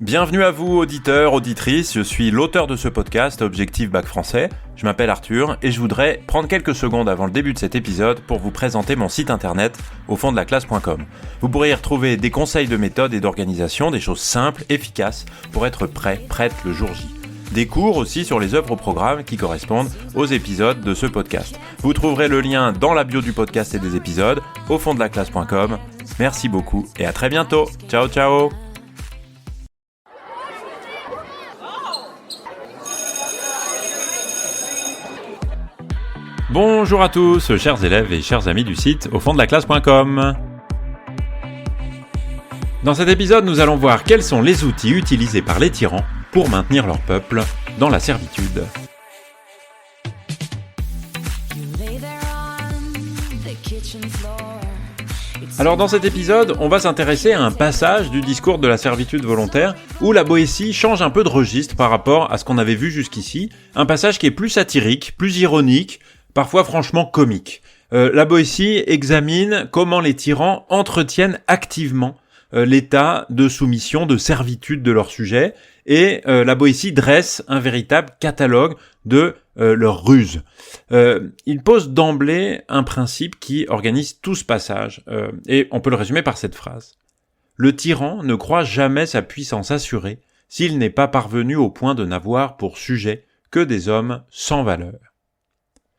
Bienvenue à vous, auditeurs, auditrices, je suis l'auteur de ce podcast, Objectif Bac Français. Je m'appelle Arthur et je voudrais prendre quelques secondes avant le début de cet épisode pour vous présenter mon site internet aufonddelaclasse.com. Vous pourrez y retrouver des conseils de méthode et d'organisation, des choses simples, efficaces pour être prête le jour J. Des cours aussi sur les œuvres au programme qui correspondent aux épisodes de ce podcast. Vous trouverez le lien dans la bio du podcast et des épisodes, aufonddelaclasse.com. Merci beaucoup et à très bientôt. Ciao, ciao. Bonjour à tous, chers élèves et chers amis du site aufonddelaclasse.com. Dans cet épisode, nous allons voir quels sont les outils utilisés par les tyrans pour maintenir leur peuple dans la servitude. Alors dans cet épisode, on va s'intéresser à un passage du discours de la servitude volontaire où la Boétie change un peu de registre par rapport à ce qu'on avait vu jusqu'ici, un passage qui est plus satirique, plus ironique, parfois franchement comique. La Boétie examine comment les tyrans entretiennent activement l'état de soumission, de servitude de leur sujet, et la Boétie dresse un véritable catalogue de leurs ruses. Il pose d'emblée un principe qui organise tout ce passage, et on peut le résumer par cette phrase. Le tyran ne croit jamais sa puissance assurée s'il n'est pas parvenu au point de n'avoir pour sujet que des hommes sans valeur.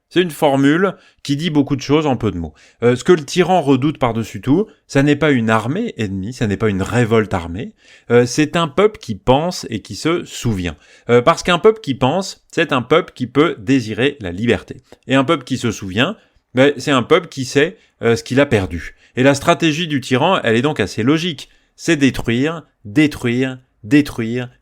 C'est une formule qui dit beaucoup de choses en peu de mots. Ce que le tyran redoute par-dessus tout, ça n'est pas une armée ennemie, ça n'est pas une révolte armée, c'est un peuple qui pense et qui se souvient. Parce qu'un peuple qui pense, c'est un peuple qui peut désirer la liberté. Et un peuple qui se souvient, c'est un peuple qui sait ce qu'il a perdu. Et la stratégie du tyran, elle est donc assez logique. C'est détruire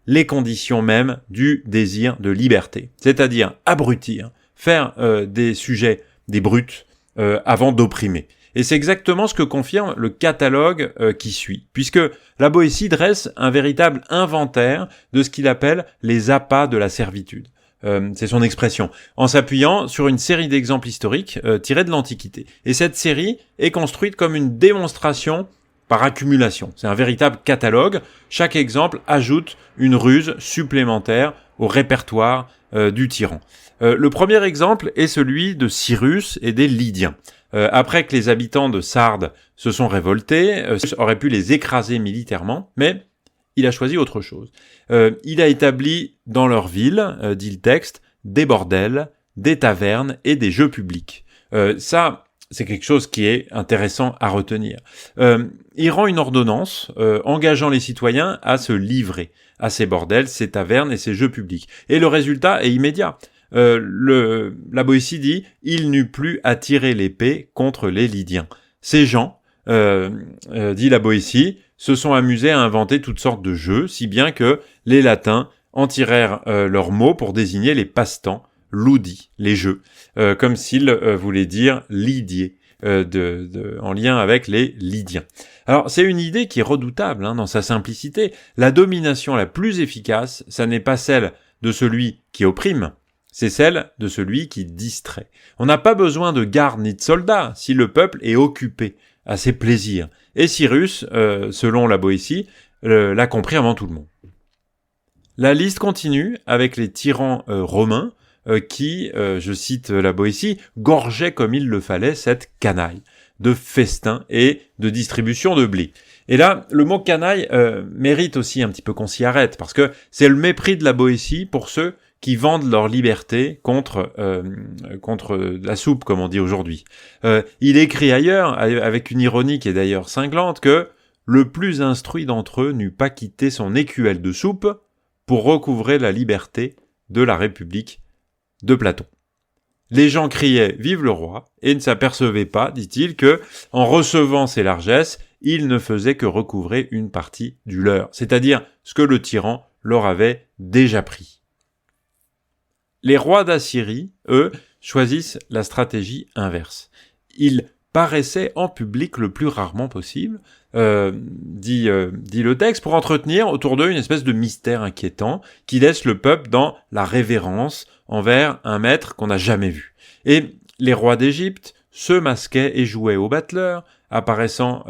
les conditions même du désir de liberté. C'est-à-dire abrutir, faire des sujets, des brutes, avant d'opprimer. Et c'est exactement ce que confirme le catalogue qui suit, puisque la Boétie dresse un véritable inventaire de ce qu'il appelle les appâts de la servitude. C'est son expression, en s'appuyant sur une série d'exemples historiques tirés de l'Antiquité. Et cette série est construite comme une démonstration par accumulation. C'est un véritable catalogue. Chaque exemple ajoute une ruse supplémentaire au répertoire du tyran. Le premier exemple est celui de Cyrus et des Lydiens. Après que les habitants de Sardes se sont révoltés, aurait pu les écraser militairement, mais il a choisi autre chose. Il a établi dans leur ville, dit le texte, des bordels, des tavernes et des jeux publics. Ça, c'est quelque chose qui est intéressant à retenir. Il rend une ordonnance engageant les citoyens à se livrer à ces bordels, ces tavernes et ces jeux publics. Et le résultat est immédiat. La Boétie dit « Il n'eut plus à tirer l'épée contre les Lydiens ». Ces gens, dit la Boétie, se sont amusés à inventer toutes sortes de jeux, si bien que les Latins en tirèrent leur mot pour désigner les passe-temps, ludi, les jeux, comme s'ils voulaient dire lydier, en lien avec les Lydiens. Alors, c'est une idée qui est redoutable dans sa simplicité. La domination la plus efficace, ça n'est pas celle de celui qui opprime, c'est celle de celui qui distrait. On n'a pas besoin de garde ni de soldats si le peuple est occupé à ses plaisirs. Et Cyrus, selon la Boétie, l'a compris avant tout le monde. La liste continue avec les tyrans romains qui, je cite la Boétie, gorgeaient comme il le fallait cette canaille de festin et de distribution de blé. Et là, le mot canaille mérite aussi un petit peu qu'on s'y arrête, parce que c'est le mépris de la Boétie pour ceux qui vendent leur liberté contre la soupe, comme on dit aujourd'hui. Il écrit ailleurs, avec une ironie qui est d'ailleurs cinglante, que le plus instruit d'entre eux n'eût pas quitté son écuelle de soupe pour recouvrer la liberté de la République de Platon. Les gens criaient « Vive le roi !» et ne s'apercevaient pas, dit-il, que, en recevant ces largesses, ils ne faisaient que recouvrer une partie du leur, c'est-à-dire ce que le tyran leur avait déjà pris. Les rois d'Assyrie, eux, choisissent la stratégie inverse. Ils paraissaient en public le plus rarement possible, dit le texte, pour entretenir autour d'eux une espèce de mystère inquiétant qui laisse le peuple dans la révérence envers un maître qu'on n'a jamais vu. Et les rois d'Égypte se masquaient et jouaient au battleur, apparaissant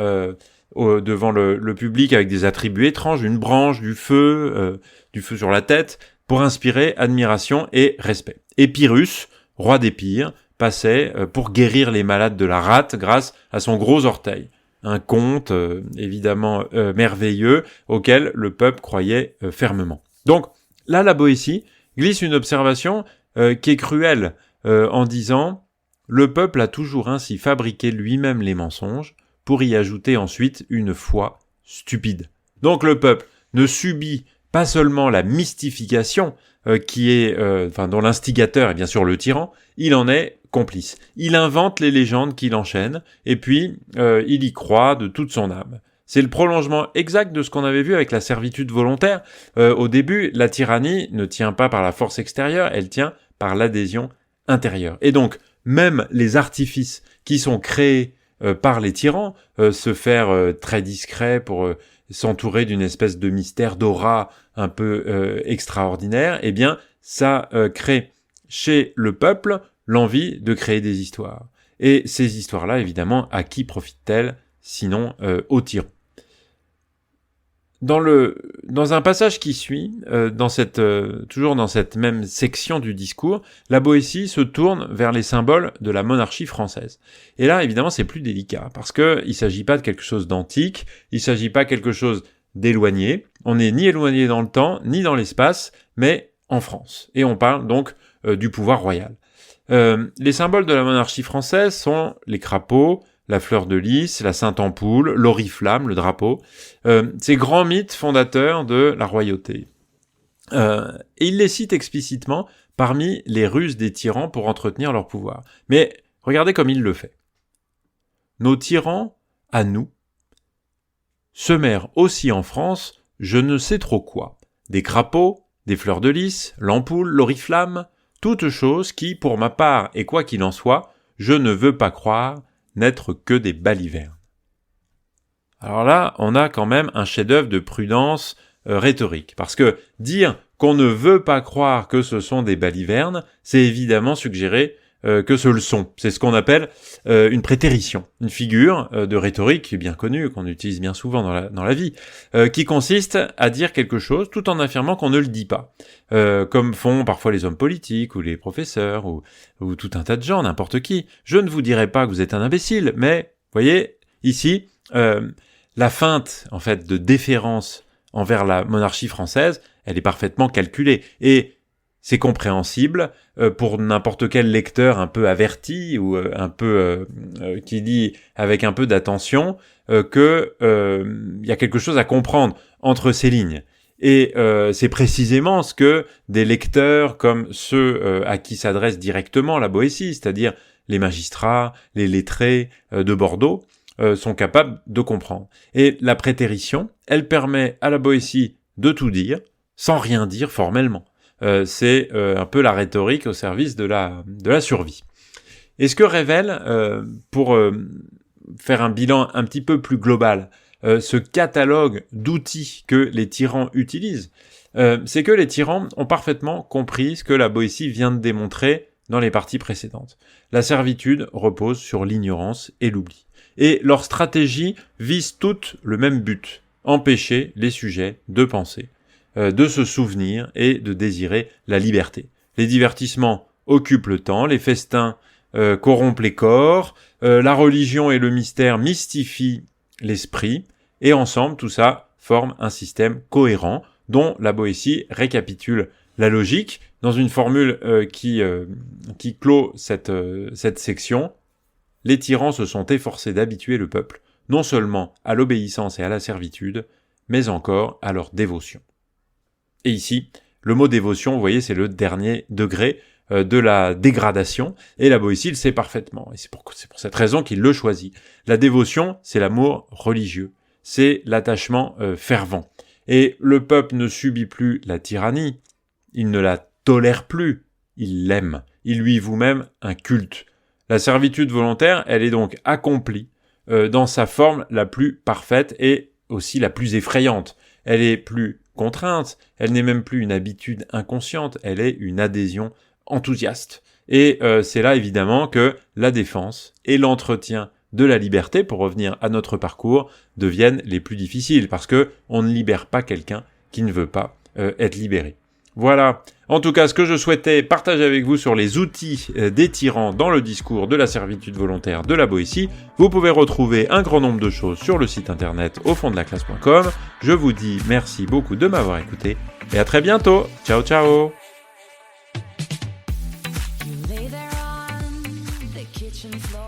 devant le public avec des attributs étranges, une branche, du feu sur la tête, pour inspirer admiration et respect. Et Pyrrhus, roi d'Épire, passait pour guérir les malades de la rate grâce à son gros orteil. Un conte évidemment merveilleux auquel le peuple croyait fermement. Donc là, la Boétie glisse une observation qui est cruelle en disant « Le peuple a toujours ainsi fabriqué lui-même les mensonges pour y ajouter ensuite une foi stupide. » Donc le peuple ne subit pas seulement la mystification dont l'instigateur est bien sûr le tyran, il en est complice. Il invente les légendes qu'il enchaîne, et puis il y croit de toute son âme. C'est le prolongement exact de ce qu'on avait vu avec la servitude volontaire. Au début, la tyrannie ne tient pas par la force extérieure, elle tient par l'adhésion intérieure. Et donc, même les artifices qui sont créés par les tyrans, se faire très discret pour s'entourer d'une espèce de mystère, d'aura un peu extraordinaire, eh bien, ça crée chez le peuple l'envie de créer des histoires. Et ces histoires-là, évidemment, à qui profitent-elles, sinon aux tyrans? Dans un passage qui suit, toujours dans cette même section du discours, la Boétie se tourne vers les symboles de la monarchie française. Et là, évidemment, c'est plus délicat, parce que il s'agit pas de quelque chose d'antique, il s'agit pas de quelque chose d'éloigné. On n'est ni éloigné dans le temps, ni dans l'espace, mais en France. Et on parle donc du pouvoir royal. Les symboles de la monarchie française sont les crapauds, la fleur de lys, la sainte ampoule, l'oriflamme, le drapeau, ces grands mythes fondateurs de la royauté. Et il les cite explicitement parmi les ruses des tyrans pour entretenir leur pouvoir. Mais regardez comme il le fait. Nos tyrans, à nous, semèrent aussi en France je ne sais trop quoi, des crapauds, des fleurs de lys, l'ampoule, l'oriflamme, toutes choses qui, pour ma part, et quoi qu'il en soit, je ne veux pas croire, n'être que des balivernes. Alors là, on a quand même un chef-d'œuvre de prudence rhétorique, parce que dire qu'on ne veut pas croire que ce sont des balivernes, c'est évidemment suggérer que ce le sont. C'est ce qu'on appelle une prétérition, une figure de rhétorique qui est bien connue, qu'on utilise bien souvent dans la vie, qui consiste à dire quelque chose tout en affirmant qu'on ne le dit pas, comme font parfois les hommes politiques ou les professeurs ou tout un tas de gens, n'importe qui. Je ne vous dirai pas que vous êtes un imbécile, mais voyez, ici, la feinte en fait de déférence envers la monarchie française, elle est parfaitement calculée et c'est compréhensible pour n'importe quel lecteur un peu averti ou qui lit avec un peu d'attention que y a quelque chose à comprendre entre ces lignes. Et c'est précisément ce que des lecteurs comme ceux à qui s'adresse directement la Boétie, c'est-à-dire les magistrats, les lettrés de Bordeaux, sont capables de comprendre. Et la prétérition, elle permet à la Boétie de tout dire sans rien dire formellement. C'est un peu la rhétorique au service de la survie. Et ce que révèle, pour faire un bilan un petit peu plus global, ce catalogue d'outils que les tyrans utilisent, c'est que les tyrans ont parfaitement compris ce que la Boétie vient de démontrer dans les parties précédentes. La servitude repose sur l'ignorance et l'oubli. Et leur stratégie vise toutes le même but, empêcher les sujets de penser, de se souvenir et de désirer la liberté. Les divertissements occupent le temps, les festins corrompent les corps, la religion et le mystère mystifient l'esprit, et ensemble, tout ça forme un système cohérent dont la Boétie récapitule la logique dans une formule qui clôt cette section. Les tyrans se sont efforcés d'habituer le peuple, non seulement à l'obéissance et à la servitude, mais encore à leur dévotion. Et ici, le mot dévotion, vous voyez, c'est le dernier degré de la dégradation, et la Boétie le sait parfaitement, et c'est pour cette raison qu'il le choisit. La dévotion, c'est l'amour religieux, c'est l'attachement fervent. Et le peuple ne subit plus la tyrannie, il ne la tolère plus, il l'aime, il lui voue même un culte. La servitude volontaire, elle est donc accomplie dans sa forme la plus parfaite et aussi la plus effrayante. Elle est plus contrainte, elle n'est même plus une habitude inconsciente, elle est une adhésion enthousiaste. Et c'est là évidemment que la défense et l'entretien de la liberté, pour revenir à notre parcours, deviennent les plus difficiles, parce que on ne libère pas quelqu'un qui ne veut pas être libéré. Voilà. En tout cas, ce que je souhaitais partager avec vous sur les outils des tyrans dans le discours de la servitude volontaire de la Boétie. Vous pouvez retrouver un grand nombre de choses sur le site internet aufonddelaclasse.com. Je vous dis merci beaucoup de m'avoir écouté et à très bientôt. Ciao, ciao. You lay there on the kitchen floor.